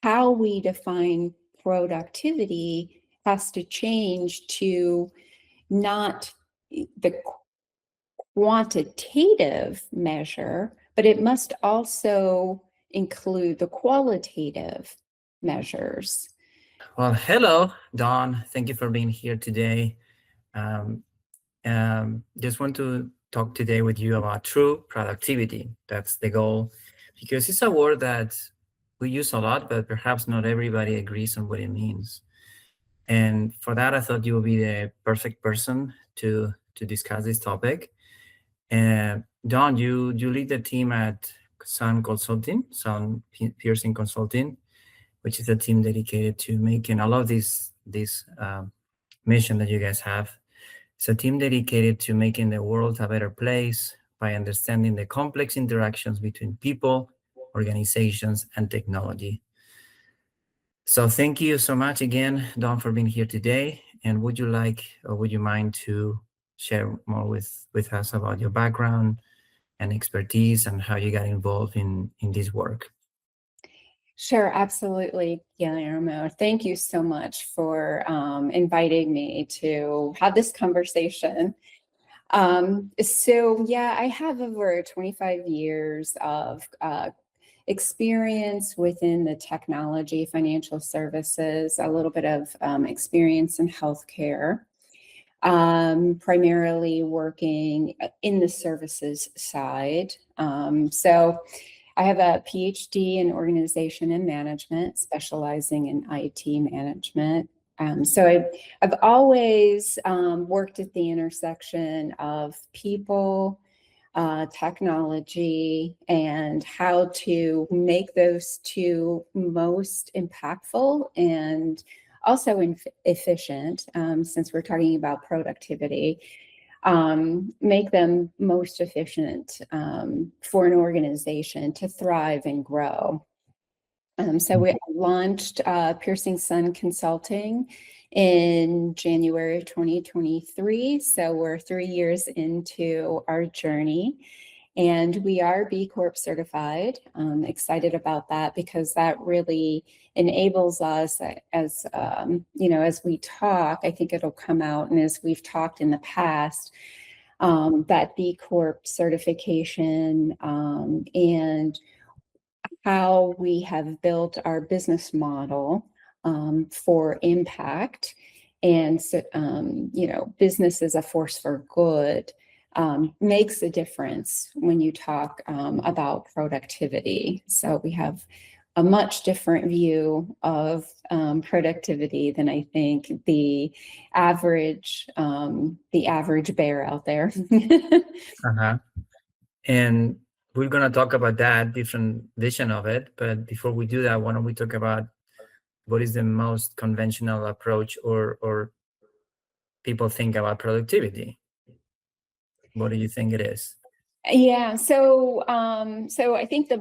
how we define productivity has to change to not the quantitative measure, but it must also include the qualitative measures. Well, hello, Dawn. Thank you for being here today. Um, just want to talk today with you about true productivity. That's the goal, because it's a word that we use a lot, but perhaps not everybody agrees on what it means. And for that, I thought you would be the perfect person to discuss this topic. And Dawn, you lead the team at Sound Piercing Consulting, which is a team dedicated to making all of this mission that you guys have. It's a team dedicated to making the world a better place by understanding the complex interactions between people, organizations, and technology. So thank you so much again, Don, for being here today. And would you like, or would you mind to share more with us about your background and expertise and how you got involved in this work? Sure, absolutely, Guillermo. Thank you so much for inviting me to have this conversation. So yeah, I have over 25 years of experience within the technology, financial services, a little bit of experience in healthcare, primarily working in the services side. So I have a PhD in organization and management, specializing in IT management. So I've always worked at the intersection of people, technology, and how to make those two most impactful and also efficient, since we're talking about productivity. Make them most efficient for an organization to thrive and grow. So we launched Piercing Sun Consulting in January of 2023. So we're 3 years into our journey. And we are B Corp certified. Excited about that because that really enables us, as as we talk, I think it'll come out, and as we've talked in the past, that B Corp certification and how we have built our business model for impact, and so, business is a force for good. Makes a difference when you talk about productivity. So we have a much different view of productivity than I think the average bear out there. Uh-huh. And we're going to talk about that different vision of it. But before we do that, why don't we talk about what is the most conventional approach or people think about productivity? What do you think it is? Yeah, so I think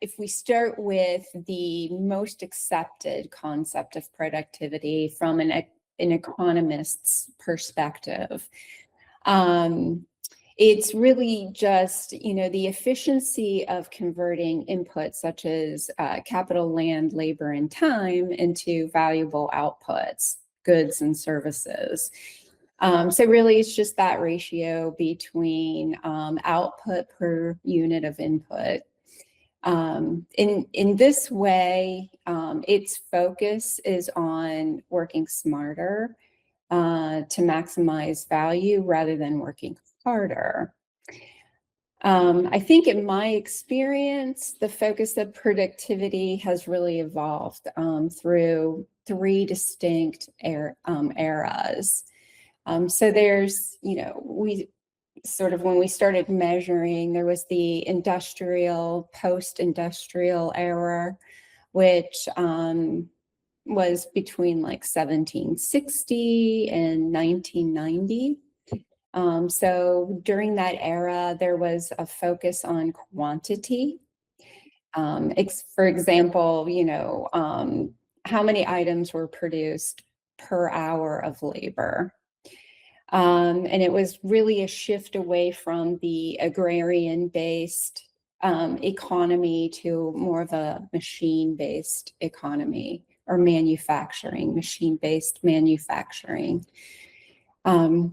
if we start with the most accepted concept of productivity from an economist's perspective, it's really just the efficiency of converting inputs such as capital, land, labor, and time into valuable outputs, goods, and services. So really, it's just that ratio between output per unit of input. In this way, its focus is on working smarter to maximize value rather than working harder. I think in my experience, the focus of productivity has really evolved through 3 distinct eras. So there's, we sort of, when we started measuring, there was the industrial, post-industrial era, which was between like 1760 and 1990. So during that era, there was a focus on quantity. For example, how many items were produced per hour of labor. And it was really a shift away from the agrarian-based economy to more of a machine-based economy, or manufacturing, machine-based manufacturing. The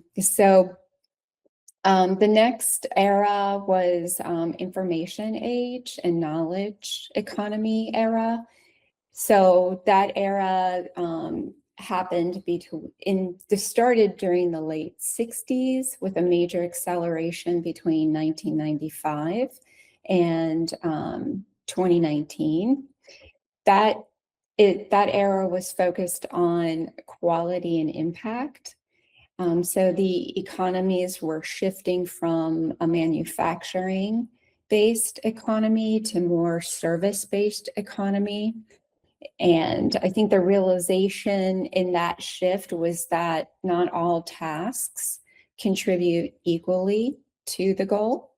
next era was information age and knowledge economy era. So that era happened started during the late 60s with a major acceleration between 1995 and 2019. That era was focused on quality and impact. So the economies were shifting from a manufacturing-based economy to more service-based economy. And I think the realization in that shift was that not all tasks contribute equally to the goal.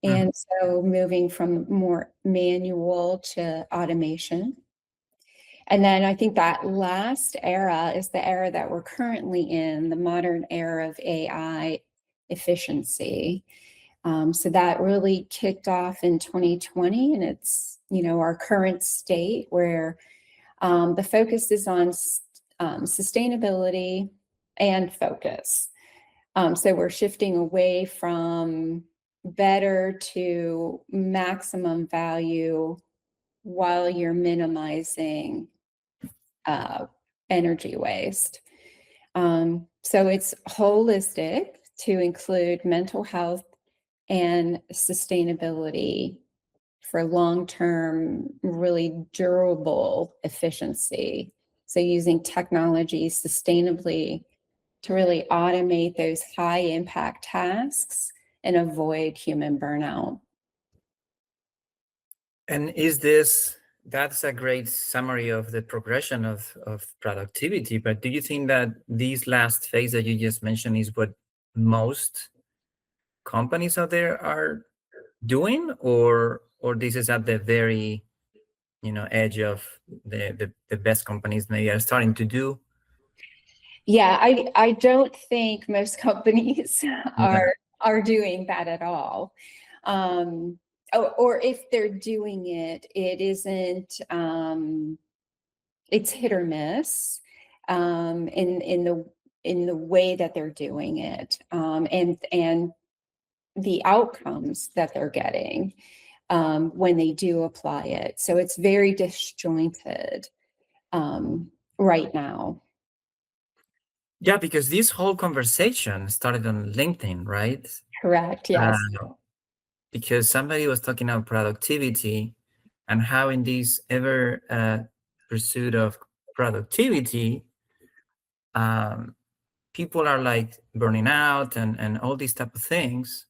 And so moving from more manual to automation. And then I think that last era is the era that we're currently in, the modern era of AI efficiency. So that really kicked off in 2020, and it's, our current state where the focus is on sustainability and focus. So we're shifting away from better to maximum value while you're minimizing energy waste. So it's holistic to include mental health and sustainability for long-term, really durable efficiency. So using technology sustainably to really automate those high impact tasks and avoid human burnout. And that's a great summary of the progression of productivity, but do you think that this last phase that you just mentioned is what most companies out there are doing, or this is at the very edge of the best companies maybe are starting to do? Yeah, I don't think most companies are doing that at all. Or if they're doing it, it isn't, it's hit or miss in the way that they're doing it, and the outcomes that they're getting when they do apply it. So it's very disjointed right now. Yeah, because this whole conversation started on LinkedIn, right? Correct, yes. Because somebody was talking about productivity and how in this ever pursuit of productivity, people are like burning out and all these type of things.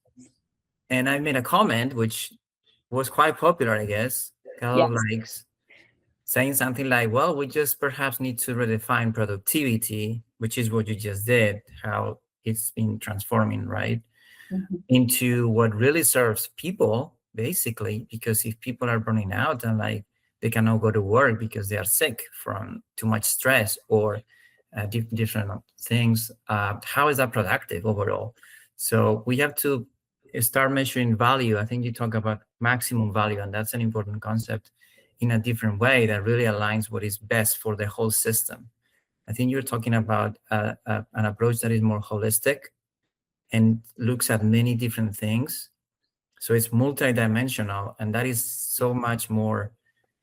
And I made a comment which was quite popular, I guess, got a lot of likes, saying something like, well, we just perhaps need to redefine productivity, which is what you just did, how it's been transforming, right? Into what really serves people, basically, because if people are burning out and like they cannot go to work because they are sick from too much stress or different things, how is that productive overall? So we have to start measuring value. I think you talk about maximum value, and that's an important concept in a different way that really aligns what is best for the whole system. I think you're talking about an approach that is more holistic and looks at many different things. So it's multidimensional, and that is so much more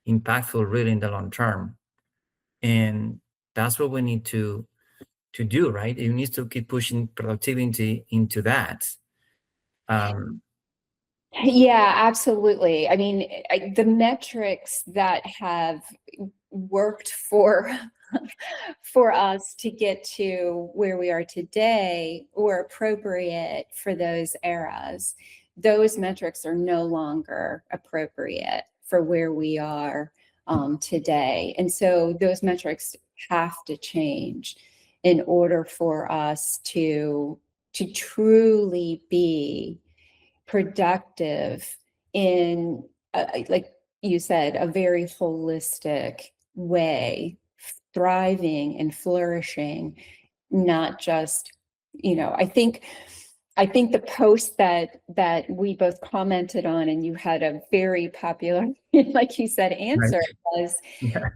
impactful really in the long term. And that's what we need to do, right? You need to keep pushing productivity into that. Yeah, absolutely. I mean, the metrics that have worked for us to get to where we are today were appropriate for those eras. Those metrics are no longer appropriate for where we are today. And so those metrics have to change in order for us to truly be productive in, like you said, a very holistic way, thriving and flourishing, not just, I think I think the post that we both commented on, and you had a very popular, like you said, answer was Yeah.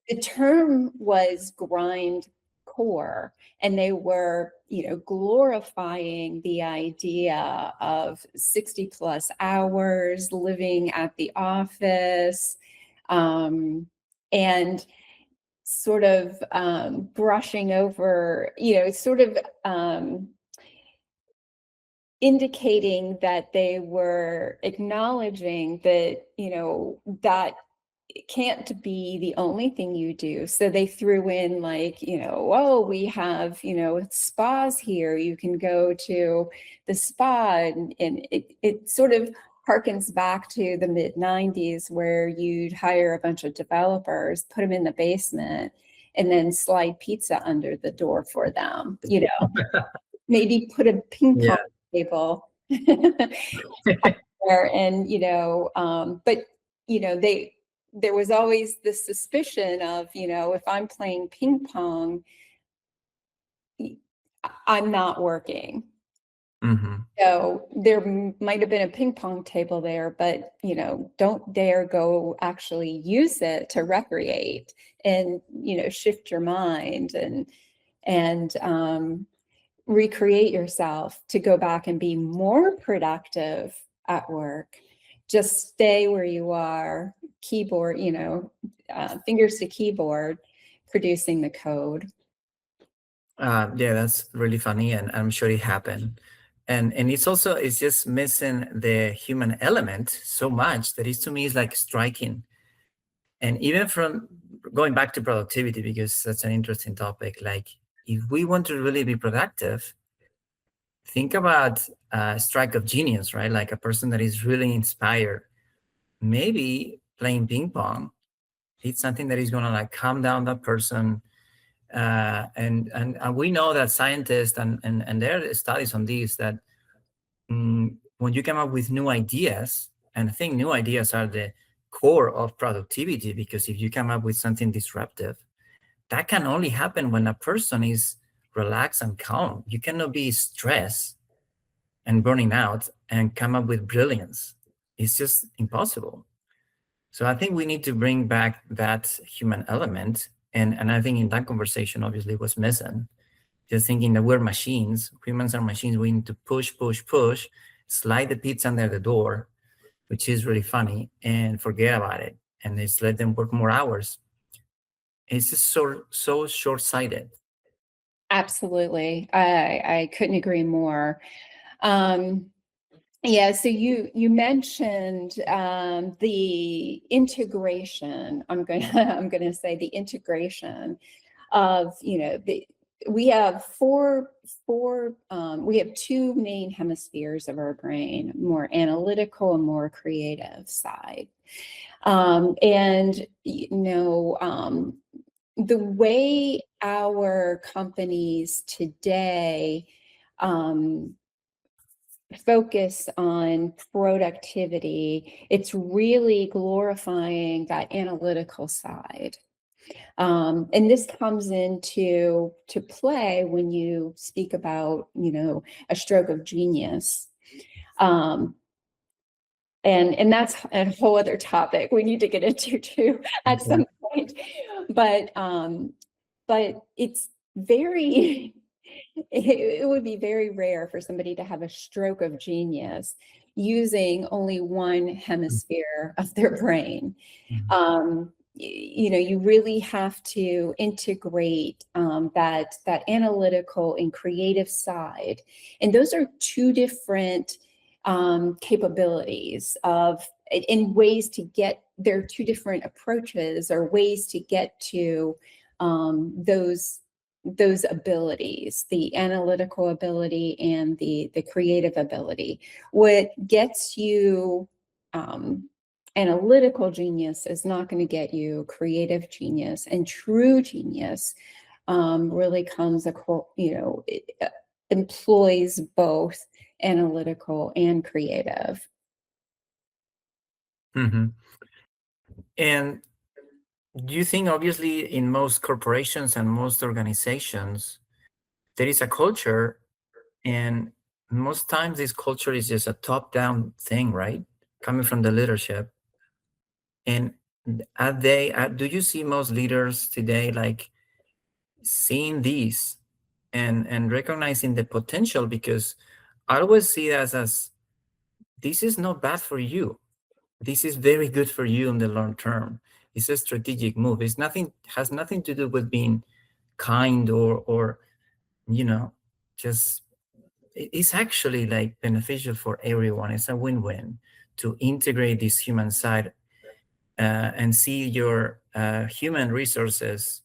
the term was grind core, and they were, glorifying the idea of 60 plus hours living at the office, and sort of brushing over, sort of indicating that they were acknowledging that, that it can't be the only thing you do. So they threw in like, oh, we have, spas here. You can go to the spa. And it sort of harkens back to the mid 90s where you'd hire a bunch of developers, put them in the basement, and then slide pizza under the door for them, maybe put a ping pong table there, and but there was always this suspicion of, if I'm playing ping pong, I'm not working. Mm-hmm. So there might have been a ping pong table there, but don't dare go actually use it to recreate and shift your mind and recreate yourself to go back and be more productive at work. Just stay where you are, keyboard, fingers to keyboard, producing the code. Yeah, that's really funny, and I'm sure it happened. And it's just missing the human element so much that is, to me, is like striking. And even from going back to productivity, because that's an interesting topic, like if we want to really be productive, think about a strike of genius, right? Like a person that is really inspired. Maybe playing ping pong, it's something that is going to like calm down that person. And we know that scientists and there are studies on this, that when you come up with new ideas, and I think new ideas are the core of productivity, because if you come up with something disruptive, that can only happen when a person is relaxed and calm. You cannot be stressed and burning out and come up with brilliance. It's just impossible. So I think we need to bring back that human element. And I think in that conversation, obviously, was missing. Just thinking that we're machines, humans are machines. We need to push, push, push, slide the pizza under the door, which is really funny, and forget about it. And just let them work more hours. It's just so short-sighted. Absolutely. I couldn't agree more. Yeah, so you mentioned the integration. I'm going I'm going to say the integration of, we have we have two main hemispheres of our brain, more analytical and more creative side. And the way our companies today focus on productivity, it's really glorifying that analytical side. And this comes into play when you speak about, a stroke of genius. And that's a whole other topic we need to get into too at some point. But it's very it would be very rare for somebody to have a stroke of genius using only one hemisphere of their brain. You really have to integrate that analytical and creative side, and those are two different capabilities of in ways to get. There are two different approaches or ways to get to those abilities, the analytical ability and the creative ability. What gets you analytical genius is not going to get you creative genius, and true genius really comes across, it employs both analytical and creative. Mm-hmm. And do you think, obviously, in most corporations and most organizations, there is a culture, and most times this culture is just a top-down thing, right? Coming from the leadership. And do you see most leaders today like seeing these and recognizing the potential? Because I always see it as this is not bad for you. This is very good for you in the long term. It's a strategic move. It's nothing has nothing to do with being kind or you know just it's actually like beneficial for everyone. It's a win-win to integrate this human side and see your human resources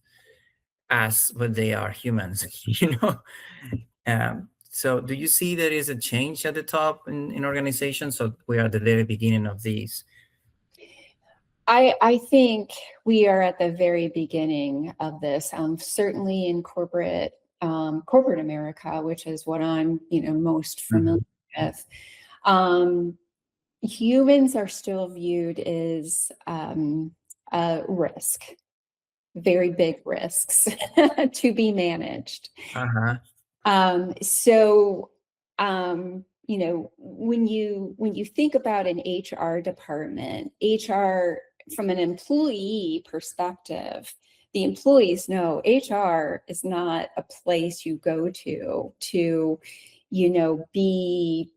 as what they are, humans. So do you see there is a change at the top in organizations? So we are at the very beginning of these. I think we are at the very beginning of this. Certainly in corporate America, which is what I'm most familiar with. Humans are still viewed as a risk, very big risks to be managed. So, when you think about an HR department, HR from an employee perspective, the employees know HR is not a place you go to, be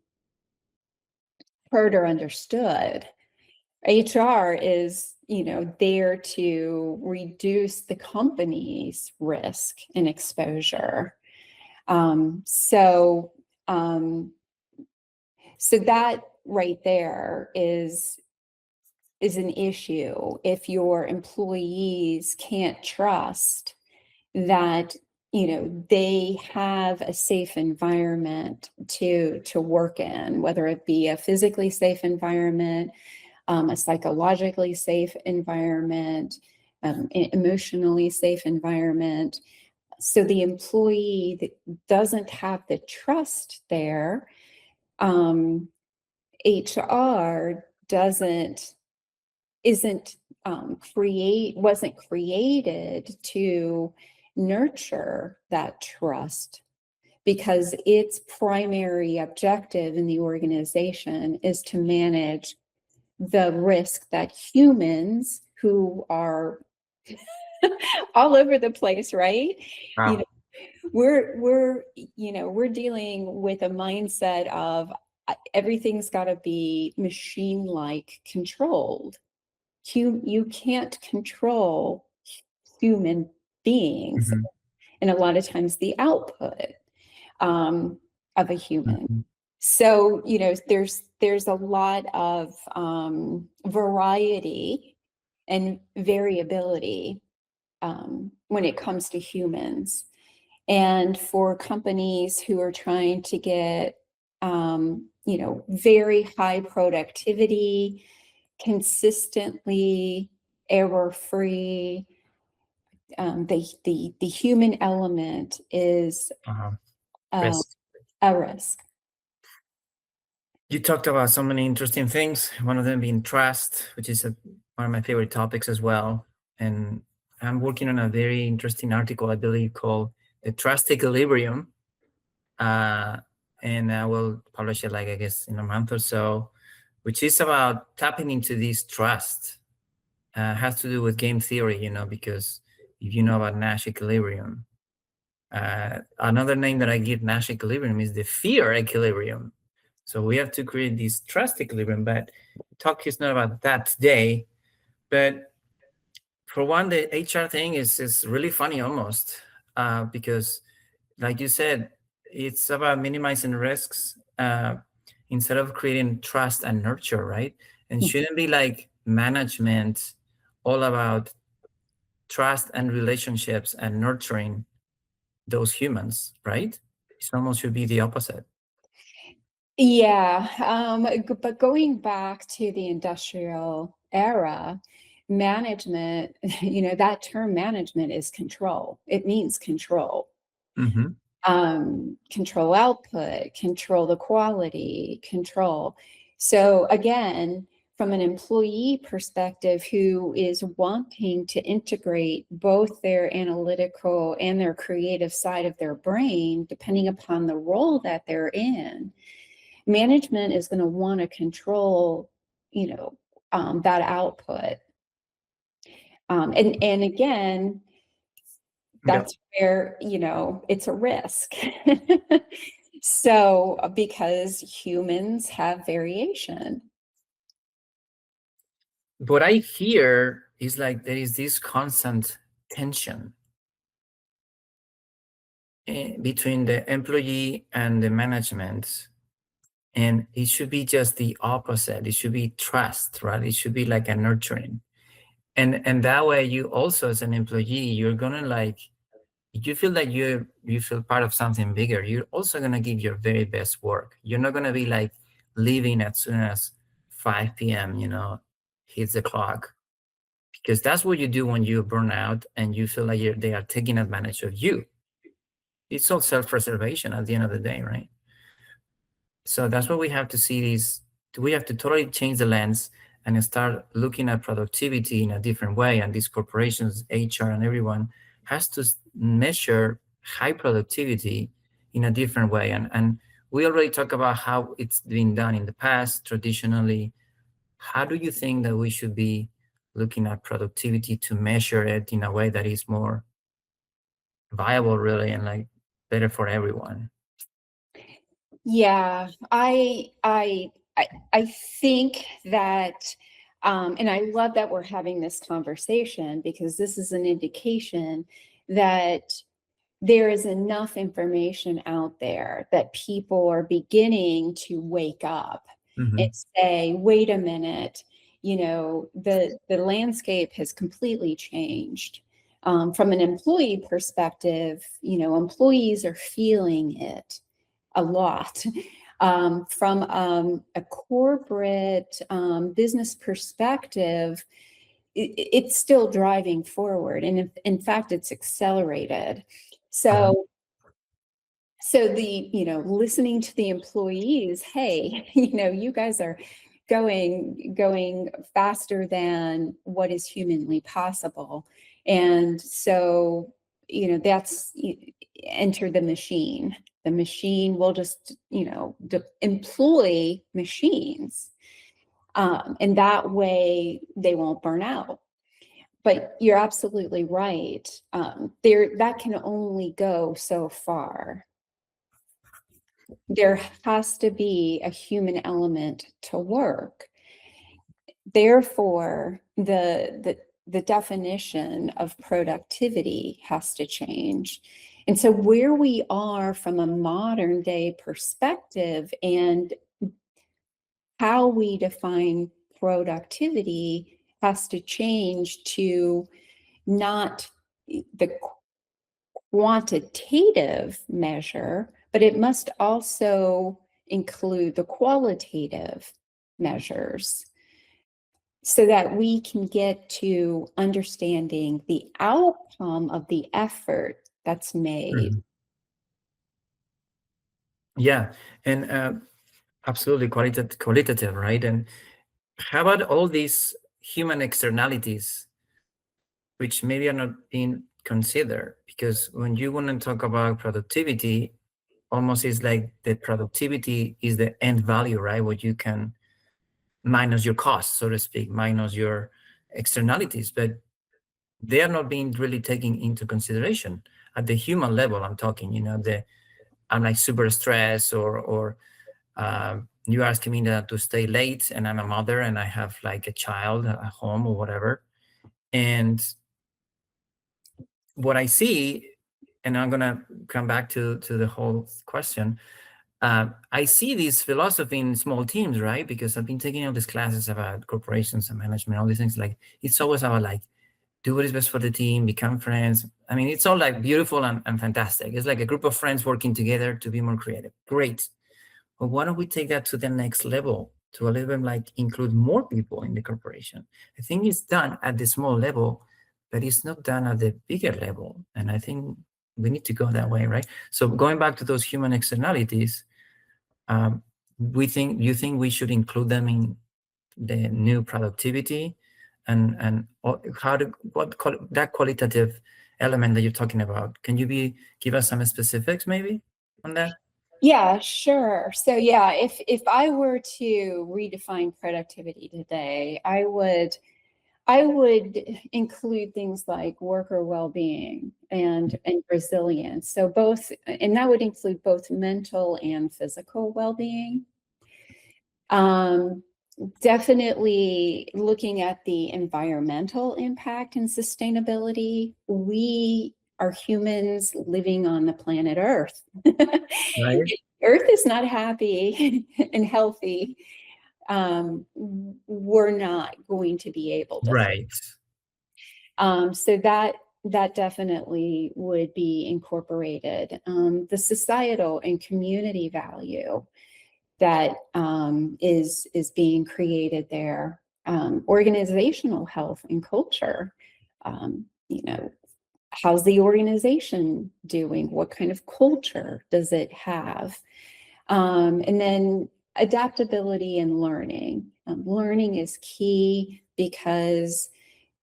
heard or understood. HR is, there to reduce the company's risk and exposure. So that right there is an issue. If your employees can't trust that, they have a safe environment to work in, whether it be a physically safe environment, a psychologically safe environment, emotionally safe environment. So the employee that doesn't have the trust there, HR wasn't created to nurture that trust, because its primary objective in the organization is to manage the risk that humans who are all over the place, right? Wow. We're dealing with a mindset of everything's got to be machine-like controlled. You can't control human beings, and a lot of times the output of a human. So, there's a lot of variety and variability when it comes to humans. And for companies who are trying to get, very high productivity, consistently error-free, the human element is Risk. a risk. You talked about so many interesting things, one of them being trust, which is one of my favorite topics as well. And I'm working on a very interesting article, I believe, called The Trust Equilibrium. And I will publish it, like, I guess, in a month or so, which is about tapping into this trust. Has to do with game theory, because if you know about Nash equilibrium, another name that I give Nash equilibrium is the fear equilibrium. So we have to create this trust equilibrium, but talk is not about that today. But for one, the HR thing is really funny almost, because like you said, it's about minimizing risks instead of creating trust and nurture, right? And shouldn't be like management all about trust and relationships and nurturing those humans, right? It almost should be the opposite. Yeah, but going back to the industrial era, management, that term management is control. It means control. Control output, control the quality, control. So again, from an employee perspective who is wanting to integrate both their analytical and their creative side of their brain, depending upon the role that they're in, management is going to want to control, that output. And again, that's where, it's a risk. So, because humans have variation. What I hear is like there is this constant tension between the employee and the management. And it should be just the opposite. It should be trust, right? It should be like a nurturing. And that way you also, as an employee, you're gonna like, you feel like you feel part of something bigger. You're also gonna give your very best work. You're not gonna be like leaving as soon as 5 p.m., hits the clock. Because that's what you do when you burn out and you feel like they are taking advantage of you. It's all self-preservation at the end of the day, right? So that's what we have to see is we have to totally change the lens and start looking at productivity in a different way. And these corporations, HR, and everyone has to measure high productivity in a different way. And we already talked about how it's been done in the past, traditionally. How do you think that we should be looking at productivity to measure it in a way that is more viable, really, and like better for everyone? Yeah, I think that, and I love that we're having this conversation, because this is an indication that there is enough information out there that people are beginning to wake up and say, wait a minute, the landscape has completely changed. From an employee perspective, employees are feeling it a lot. From a corporate business perspective, it's still driving forward, and in fact, it's accelerated. So the, listening to the employees, hey, you guys are going faster than what is humanly possible. And so, that's enter the machine. The machine will just, employ machines. And that way they won't burn out. But you're absolutely right. That can only go so far. There has to be a human element to work. Therefore, the definition of productivity has to change. And so where we are from a modern day perspective and how we define productivity has to change to not the quantitative measure, but it must also include the qualitative measures, so that we can get to understanding the outcome of the effort that's made. Yeah, and absolutely qualitative, right? And how about all these human externalities, which maybe are not being considered? Because when you want to talk about productivity, almost it's like the productivity is the end value, right? What you can minus your costs, so to speak, minus your externalities, but they are not being really taken into consideration at the human level. I'm talking, I'm like super stressed, or you asking me to stay late, and I'm a mother and I have like a child at home or whatever. And what I see, and I'm gonna come back to the whole question. I see this philosophy in small teams, right? Because I've been taking all these classes about corporations and management, all these things. Like it's always about like do what is best for the team, become friends. I mean, it's all like beautiful and fantastic. It's like a group of friends working together to be more creative. Great. But why don't we take that to the next level, to a little bit like include more people in the corporation? I think it's done at the small level, but it's not done at the bigger level. And I think we need to go that way, right? So going back to those human externalities, you think we should include them in the new productivity, and that qualitative element that you're talking about. Can you give us some specifics maybe on that? Yeah, sure. So yeah, if I were to redefine productivity today, I would include things like worker well-being and resilience. So both, and that would include both mental and physical well-being. Definitely looking at the environmental impact and sustainability. We are humans living on the planet Earth. Right. Earth is not happy and healthy. We're not going to be able to. Right. So that definitely would be incorporated. The societal and community value that is being created there. Organizational health and culture. How's the organization doing? What kind of culture does it have? And then adaptability and learning. Learning is key because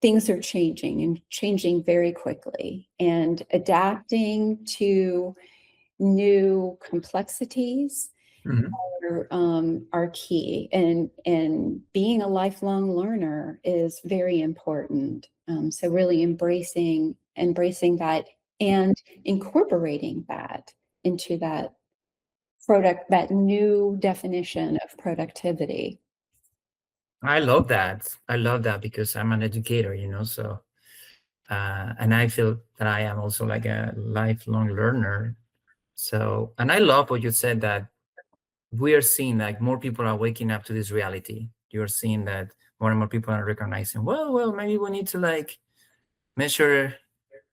things are changing and changing very quickly, and adapting to new complexities are key. And being a lifelong learner is very important. So really embracing that and incorporating that into that new definition of productivity. I love that. I love that because I'm an educator, so and I feel that I am also like a lifelong learner. So, and I love what you said, that we are seeing like more people are waking up to this reality. You're seeing that more and more people are recognizing, well, maybe we need to like measure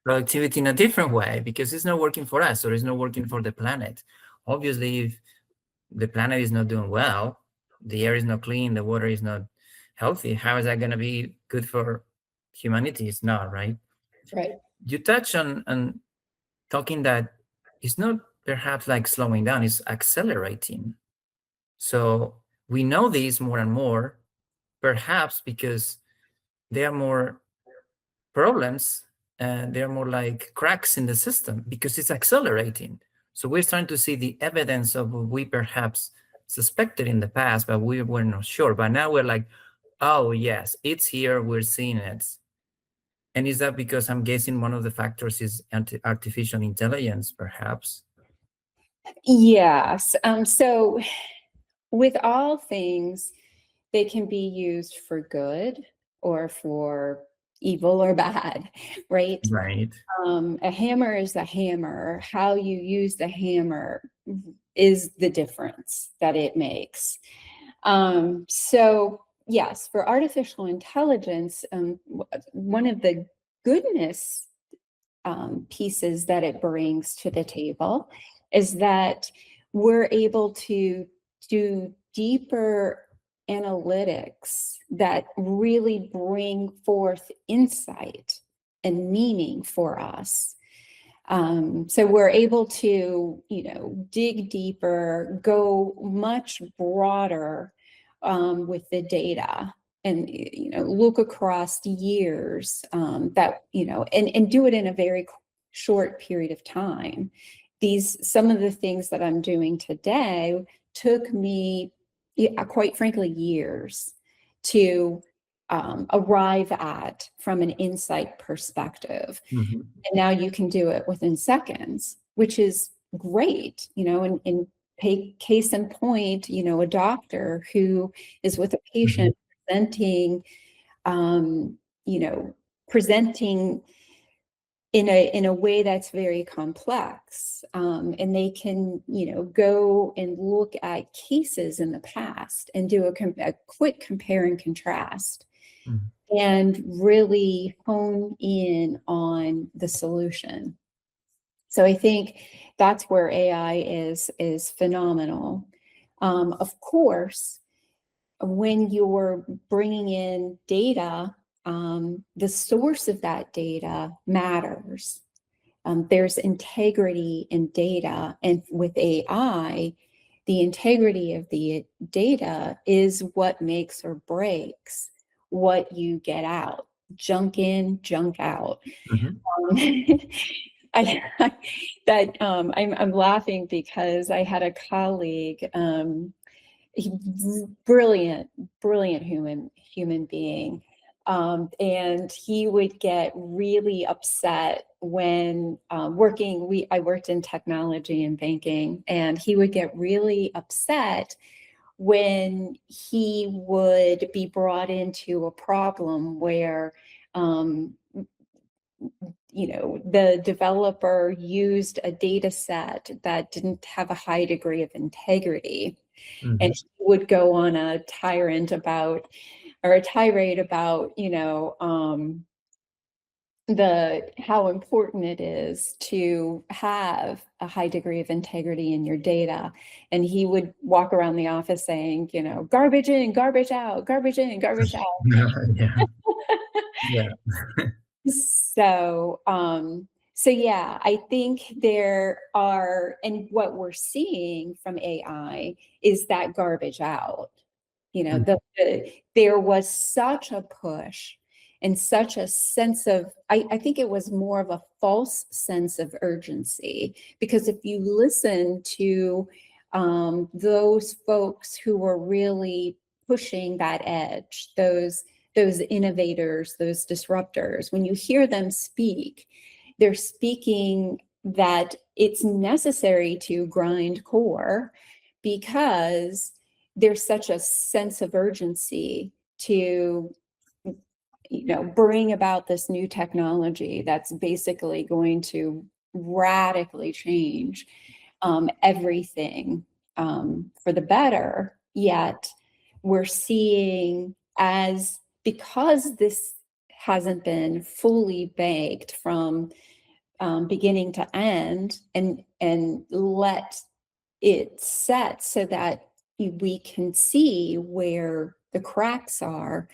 productivity in a different way because it's not working for us or it's not working for the planet. Obviously, if the planet is not doing well, the air is not clean, the water is not healthy, how is that going to be good for humanity? It's not, right? Right. You touch on talking that it's not perhaps like slowing down, it's accelerating. So we know these more and more, perhaps because there are more problems and there are more like cracks in the system because it's accelerating. So we're starting to see the evidence of what we perhaps suspected in the past, but we were not sure. But now we're like, oh yes, it's here, we're seeing it. And is that because I'm guessing one of the factors is artificial intelligence, perhaps? Yes. So with all things, they can be used for good or for evil or bad, right? Right. A hammer is a hammer. How you use the hammer is the difference that it makes. So yes, for artificial intelligence, one of the goodness pieces that it brings to the table is that we're able to do deeper analytics that really bring forth insight and meaning for us. So we're able to, dig deeper, go much broader with the data, and look across years that and do it in a very short period of time. Some of the things that I'm doing today took me, quite frankly, years to arrive at from an insight perspective. Mm-hmm. And now you can do it within seconds, which is great, and case in point, a doctor who is with a patient presenting, um, presenting in a way that's very complex. And they can, go and look at cases in the past and do a quick compare and contrast. Mm-hmm. And really hone in on the solution. So I think that's where AI is phenomenal. Of course, when you're bringing in data, the source of that data matters. There's integrity in data, and with AI, the integrity of the data is what makes or breaks what you get out. Junk in, junk out. I'm laughing because I had a colleague, brilliant human being. And he would get really upset when I worked in technology and banking, and he would get really upset when he would be brought into a problem where the developer used a data set that didn't have a high degree of integrity. And he would go on a tirade about, how important it is to have a high degree of integrity in your data. And he would walk around the office saying, garbage in, garbage out, garbage in, garbage out. Yeah. Yeah. So yeah, I think there are, and what we're seeing from AI is that garbage out. There was such a push and such a sense of, I think it was more of a false sense of urgency, because if you listen to those folks who were really pushing that edge, those innovators, those disruptors, when you hear them speak, they're speaking that it's necessary to grind core because there's such a sense of urgency to bring about this new technology that's basically going to radically change everything for the better. Yet we're seeing, because this hasn't been fully baked from beginning to end, and let it set so that we can see where the cracks are,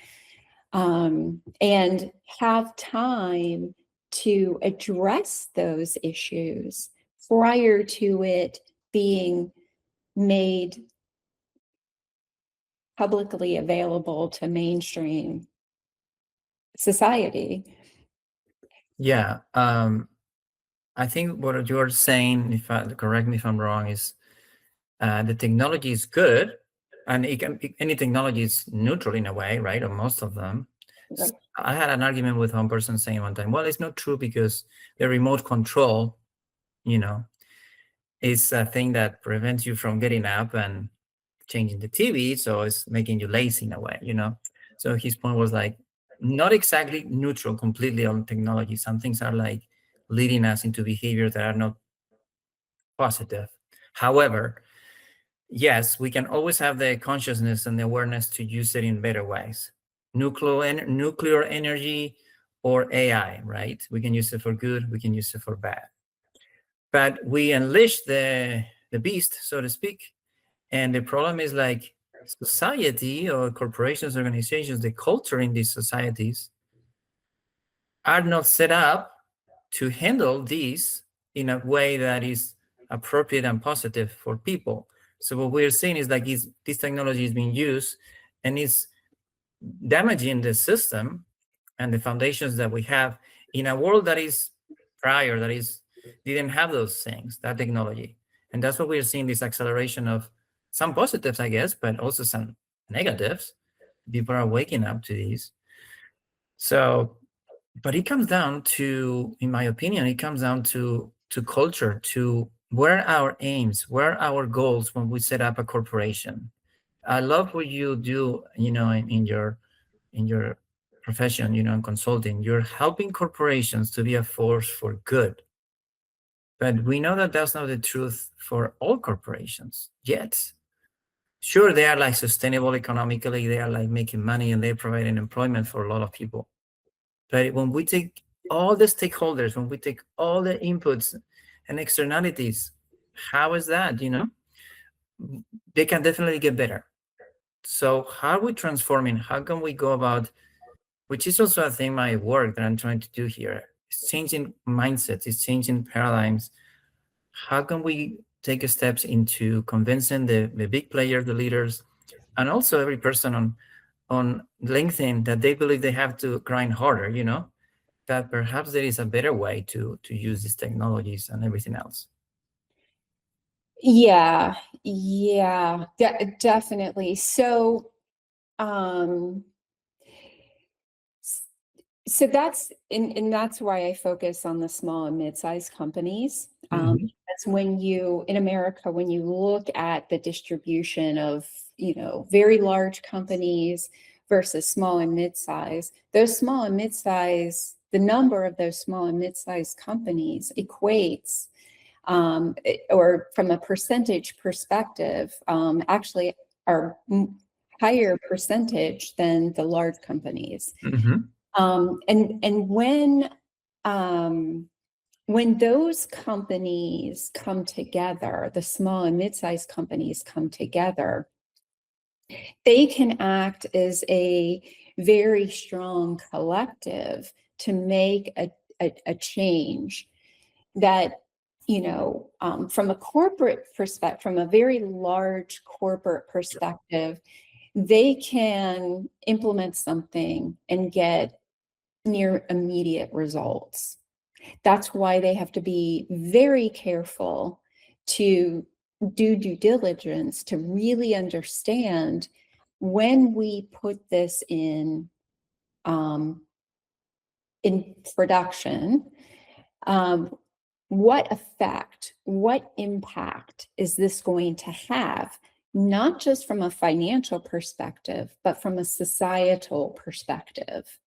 and have time to address those issues prior to it being made publicly available to mainstream society. Yeah. I think what you're saying, correct me if I'm wrong, is the technology is good, and any technology is neutral in a way, right? Or most of them. Right. I had an argument with one person saying one time, well, it's not true because the remote control, is a thing that prevents you from getting up and changing the TV, so it's making you lazy in a way, So his point was like, not exactly neutral completely on technology. Some things are like leading us into behaviors that are not positive. However, yes, we can always have the consciousness and the awareness to use it in better ways. Nuclear energy or AI, right? We can use it for good, we can use it for bad. But we unleash the beast, so to speak. And the problem is like society or corporations, organizations, the culture in these societies are not set up to handle these in a way that is appropriate and positive for people. So what we're seeing is like this technology is being used and is damaging the system and the foundations that we have in a world that is prior, didn't have those things, that technology. And that's what we're seeing, this acceleration of some positives, I guess, but also some negatives. People are waking up to these. So, but it comes down to, in my opinion, it comes down to culture, to where are our aims, where are our goals when we set up a corporation. I love what you do, in your profession, in consulting. You're helping corporations to be a force for good. But we know that that's not the truth for all corporations yet. Sure, they are like sustainable economically, they are like making money and they're providing employment for a lot of people. But when we take all the stakeholders, when we take all the inputs and externalities, how is that, They can definitely get better. So how are we transforming? How can we go about, which is also a thing, my work that I'm trying to do here, it's changing mindsets, it's changing paradigms. How can we take steps into convincing the big players, the leaders, and also every person on LinkedIn that they believe they have to grind harder, that perhaps there is a better way to use these technologies and everything else. Yeah, definitely. So that's and that's why I focus on the small and mid-sized companies. That's when in America, when you look at the distribution of, very large companies versus small and mid-size, the number of those small and mid-sized companies equates, or from a percentage perspective, actually are higher percentage than the large companies. And when those companies come together, the small and mid-sized companies come together, they can act as a very strong collective to make a change that, from a corporate perspective, from a very large corporate perspective, they can implement something and get near immediate results. That's why they have to be very careful to do due diligence to really understand when we put this in production, what effect, what impact is this going to have, not just from a financial perspective, but from a societal perspective.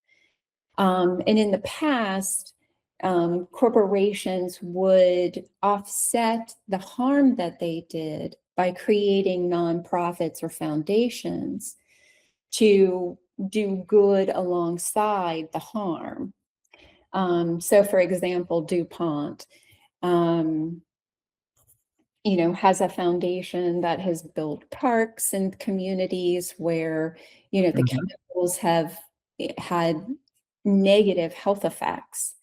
And in the past, corporations would offset the harm that they did by creating nonprofits or foundations to do good alongside the harm. So, for example, DuPont, has a foundation that has built parks and communities where, the chemicals have had negative health effects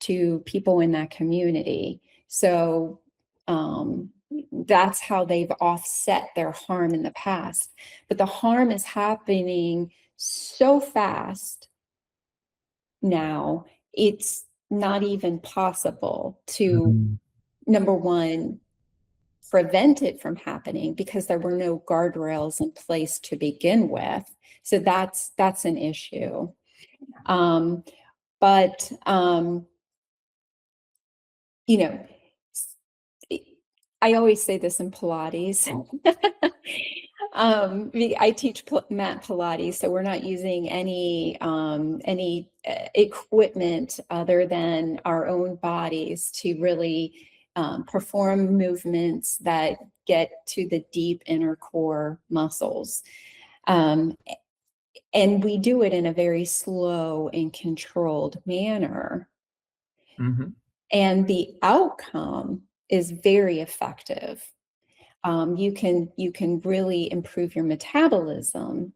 to people in that community. So that's how they've offset their harm in the past. But the harm is happening so fast now, it's not even possible to, number one, prevent it from happening because there were no guardrails in place to begin with. So that's an issue. But I always say this in Pilates. I teach mat Pilates, so we're not using any equipment other than our own bodies to really perform movements that get to the deep inner core muscles. And we do it in a very slow and controlled manner. And the outcome is very effective. You can really improve your metabolism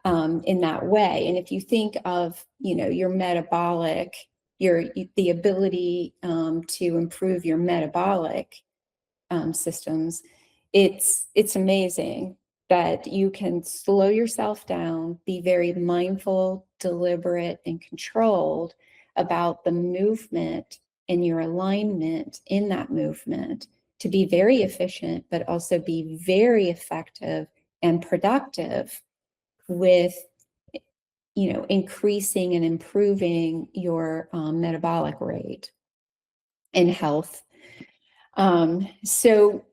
in that way. And if you think of, your metabolic, the ability to improve your metabolic systems, it's amazing that you can slow yourself down, be very mindful, deliberate, and controlled about the movement and your alignment in that movement to be very efficient, but also be very effective and productive with, increasing and improving your metabolic rate and health. So,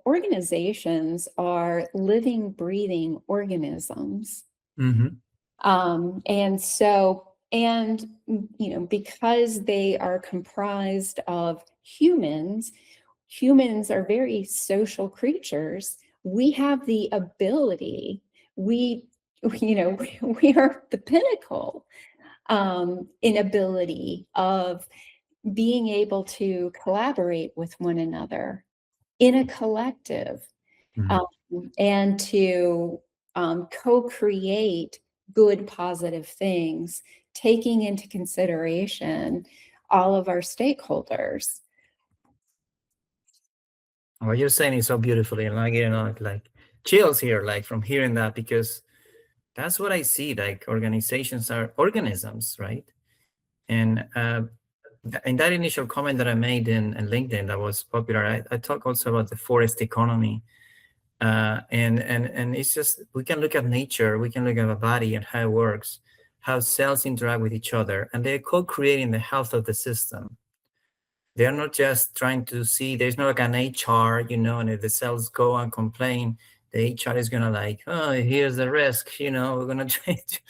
organizations are living, breathing organisms. And because they are comprised of humans are very social creatures. We have the ability, we are the pinnacle in ability of being able to collaborate with one another in a collective, and to co-create good, positive things, taking into consideration all of our stakeholders. What you're saying is so beautifully, and I get like chills here, like from hearing that, because that's what I see. Like organizations are organisms, right? And in that initial comment that I made in LinkedIn that was popular, I talk also about the forest economy, and it's just we can look at nature, we can look at the body and how it works, how cells interact with each other, and they're co-creating the health of the system. They're not just trying to see. There's not like an HR, and if the cells go and complain, the HR is gonna like, oh, here's the risk, we're gonna change.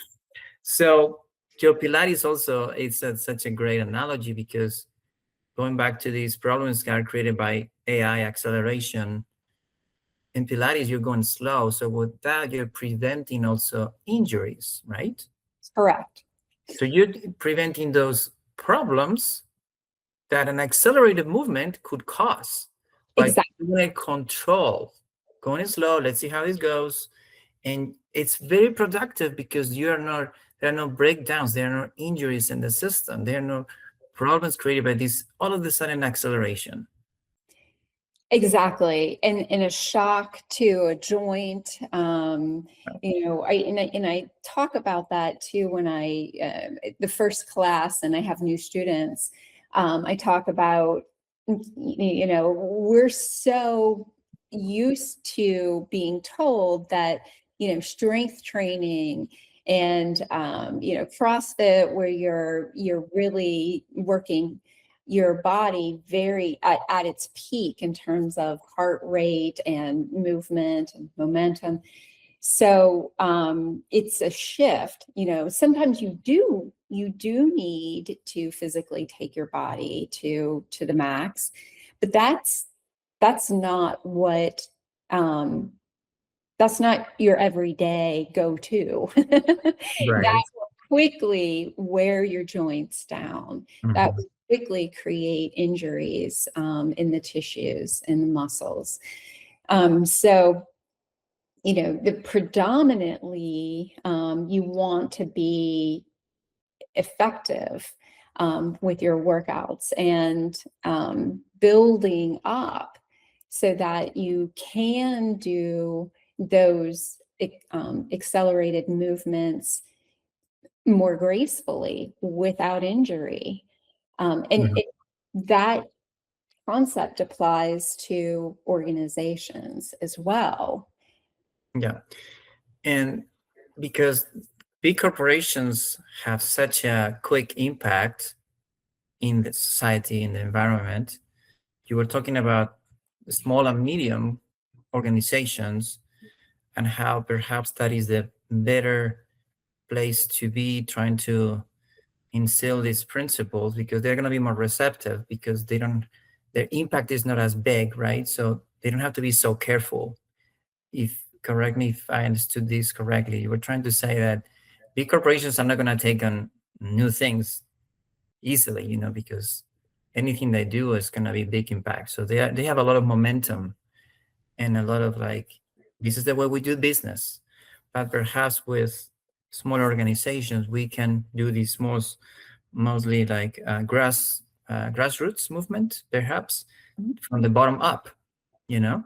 So your Pilates also it's such a great analogy because going back to these problems that are created by AI acceleration, in Pilates you're going slow. So with that, you're preventing also injuries, right? Correct. So you're preventing those problems that an accelerated movement could cause by Exactly. doing control, going slow. Let's see how this goes. And it's very productive because there are no breakdowns, there are no injuries in the system, there are no problems created by this all of a sudden acceleration. Exactly. And a shock to a joint. I talk about that too when the first class and I have new students. I talk about, we're so used to being told that, strength training and, CrossFit where you're really working your body very at its peak in terms of heart rate and movement and momentum. So it's a shift. Sometimes you do need to physically take your body to the max, but that's not what that's not your everyday go-to. That Right. will quickly wear your joints down. That Mhm. will quickly create injuries in the tissues and the muscles. So, the predominantly you want to be effective with your workouts and building up so that you can do those accelerated movements more gracefully without injury. Mhm. That concept applies to organizations as well. Yeah. And because big corporations have such a quick impact in the society, in the environment, you were talking about small and medium organizations and how perhaps that is the better place to be trying to instill these principles because they're going to be more receptive because their impact is not as big, right? So they don't have to be so careful. If correct me if I understood this correctly, you were trying to say that big corporations are not going to take on new things easily, because anything they do is going to be big impact. So they have a lot of momentum and a lot of like, this is the way we do business. But perhaps with smaller organizations, we can do this mostly like grassroots movement, perhaps from the bottom up, you know.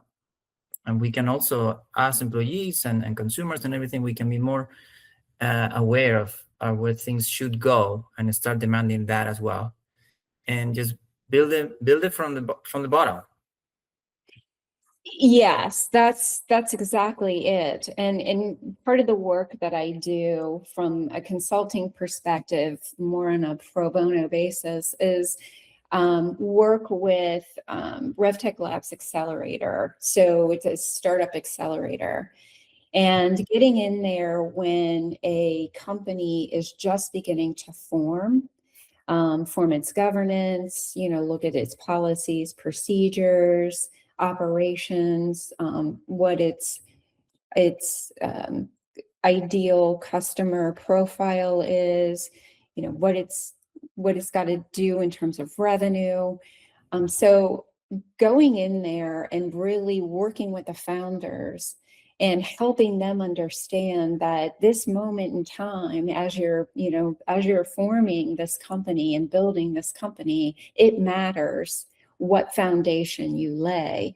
And we can also, as employees and consumers and everything, we can be more aware of where things should go and start demanding that as well, and just build it from the bottom. Yes, that's exactly it. And part of the work that I do from a consulting perspective, more on a pro bono basis, is work with RevTech Labs Accelerator. So it's a startup accelerator. And getting in there when a company is just beginning to form its governance, look at its policies, procedures, operations, what its ideal customer profile is, what it's got to do in terms of revenue. So going in there and really working with the founders and helping them understand that this moment in time, as you're forming this company and building this company, it matters what foundation you lay.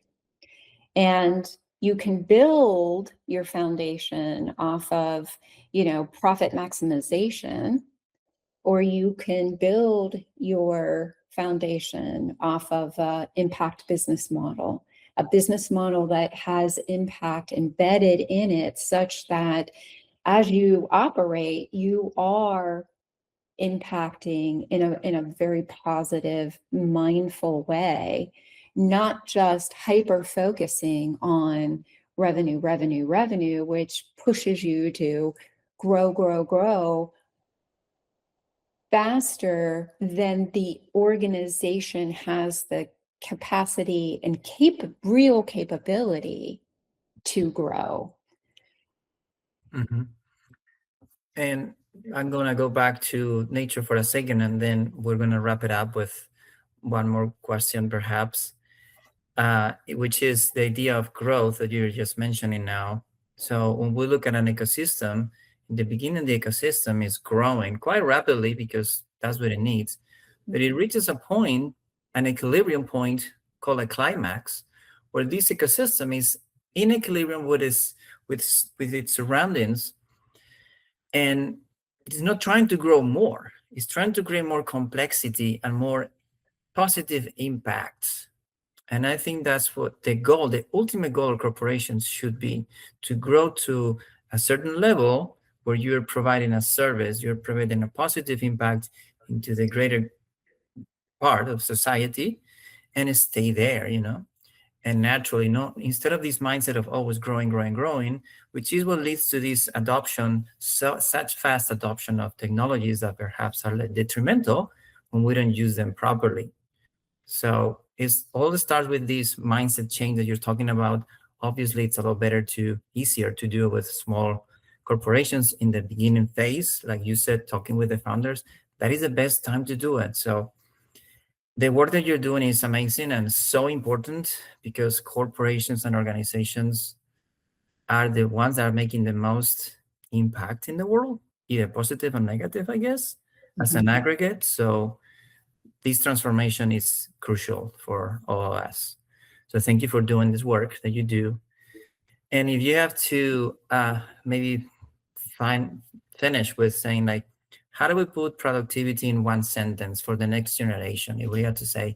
And you can build your foundation off of, profit maximization, or you can build your foundation off of a impact business model, a business model that has impact embedded in it, such that as you operate, you are impacting in a very positive, mindful way, not just hyper focusing on revenue, revenue, revenue, which pushes you to grow, grow, grow faster than the organization has the capacity and real capability to grow. Mhm. And I'm going to go back to nature for a second, and then we're going to wrap it up with one more question, perhaps, which is the idea of growth that you're just mentioning now. So when we look at an ecosystem, in the beginning, the ecosystem is growing quite rapidly because that's what it needs. But it reaches a point, an equilibrium point called a climax, where this ecosystem is in equilibrium with its surroundings, and it's not trying to grow more. It's trying to create more complexity and more positive impacts. And I think that's what the goal, the ultimate goal of corporations should be, to grow to a certain level where you're providing a service, you're providing a positive impact into the greater part of society, and stay there, and naturally, instead of this mindset of always growing, growing, growing, which is what leads to this adoption, such fast adoption of technologies that perhaps are detrimental when we don't use them properly. So it's all starts with this mindset change that you're talking about. Obviously, it's a lot easier to do with small corporations in the beginning phase, like you said, talking with the founders. That is the best time to do it. So the work that you're doing is amazing and so important, because corporations and organizations are the ones that are making the most impact in the world, either positive or negative, I guess, as an aggregate. So this transformation is crucial for all of us. So thank you for doing this work that you do. And if you have to maybe finish with saying, like, how do we put productivity in one sentence for the next generation? If we had to say,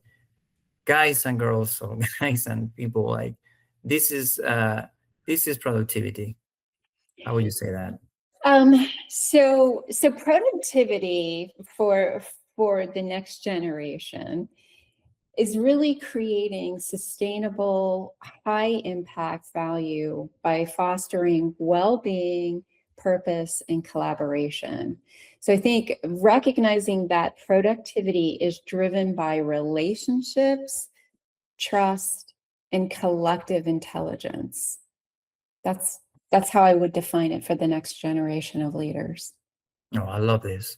guys and girls, or guys and people, like, this is productivity, how would you say that? So productivity for the next generation is really creating sustainable, high impact value by fostering well-being, purpose, and collaboration. So I think recognizing that productivity is driven by relationships, trust, and collective intelligence. That's how I would define it for the next generation of leaders. Oh, I love this.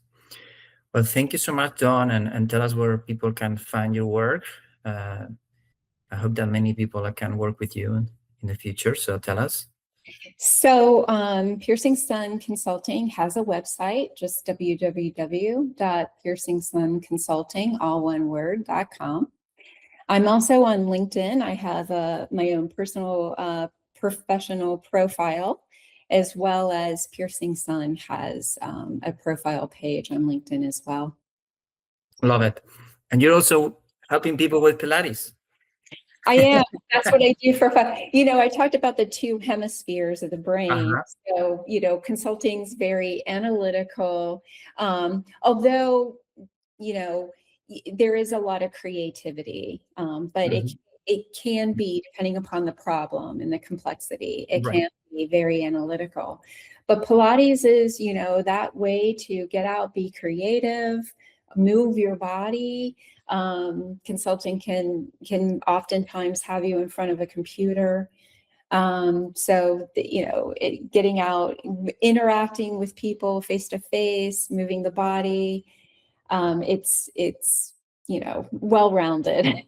Well, thank you so much, Dawn, and tell us where people can find your work. I hope that many people can work with you in the future. So tell us. So Piercing Sun Consulting has a website, just www.piercingsunconsulting, all one word.com. I'm also on LinkedIn. I have my own personal professional profile, as well as Piercing Sun has a profile page on LinkedIn as well. Love it. And you're also helping people with Pilates. I am. That's what I do for fun. I talked about the two hemispheres of the brain. So, consulting's very analytical. Although, there is a lot of creativity, but it can be, depending upon the problem and the complexity, it can be very analytical. But Pilates is, that way to get out, be creative, move your body. Consulting can oftentimes have you in front of a computer. So, getting out, interacting with people face to face, moving the body. It's well-rounded.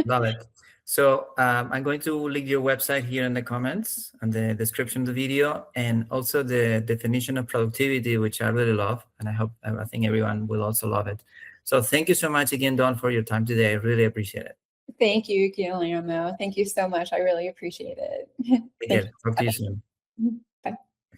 Love it. So I'm going to leave your website here in the comments and the description of the video, and also the definition of productivity, which I really love, and I think everyone will also love it. So thank you so much again, Dawn, for your time today. I really appreciate it. Thank you, Guillermo. Thank you so much. I really appreciate it. Take Thank care. Talk to you soon. you.